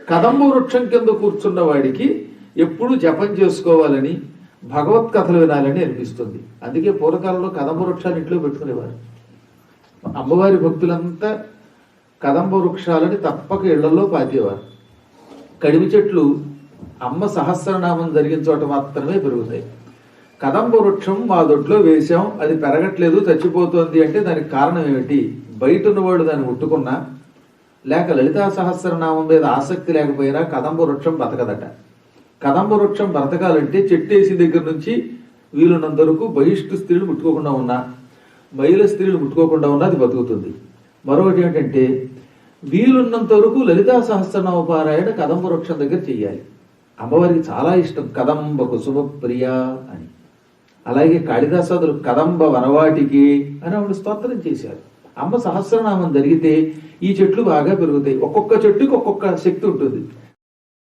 కదంబ వృక్షం కింద కూర్చున్న వాడికి ఎప్పుడు జపం చేసుకోవాలని భగవత్ కథలు వినాలని అనిపిస్తుంది. అందుకే పూర్వకాలంలో కదంబ వృక్షాలు ఇంట్లో పెట్టుకునేవారు. అమ్మవారి భక్తులంతా కదంబ వృక్షాలని తప్పక ఇళ్లలో పాతేవారు. కడిమి చెట్లు అమ్మ సహస్రనామం జరిగిన చోట మాత్రమే పెరుగుతాయి. కదంబ వృక్షం మా దొడ్లో వేశాం, అది పెరగట్లేదు, చచ్చిపోతోంది అంటే దానికి కారణం ఏమిటి? బయట ఉన్నవాడు దాన్ని ముట్టుకున్నా లేక లలితా సహస్రనామం మీద ఆసక్తి లేకపోయినా కదంబ వృక్షం బతకదట. కదంబ వృక్షం బ్రతకాలంటే చెట్టేసి దగ్గర నుంచి వీలున్నంత వరకు బహిష్టు స్త్రీలు ముట్టుకోకుండా ఉన్నా, మహిళ స్త్రీలు ముట్టుకోకుండా ఉన్నా అది బతుకుతుంది. మరొకటి ఏంటంటే వీలున్నంత వరకు లలితా సహస్రనామ పారాయణ కదంబ వృక్షం దగ్గర చెయ్యాలి. అమ్మవారికి చాలా ఇష్టం కదంబ కుసుమ ప్రియ అని. అలాగే కాళిదాసాదులు కదంబ వనవాటికి అని ఆవిడ స్తోత్రం చేశారు. అమ్మ సహస్రనామం జరిగితే ఈ చెట్లు బాగా పెరుగుతాయి. ఒక్కొక్క చెట్టుకి ఒక్కొక్క శక్తి ఉంటుంది.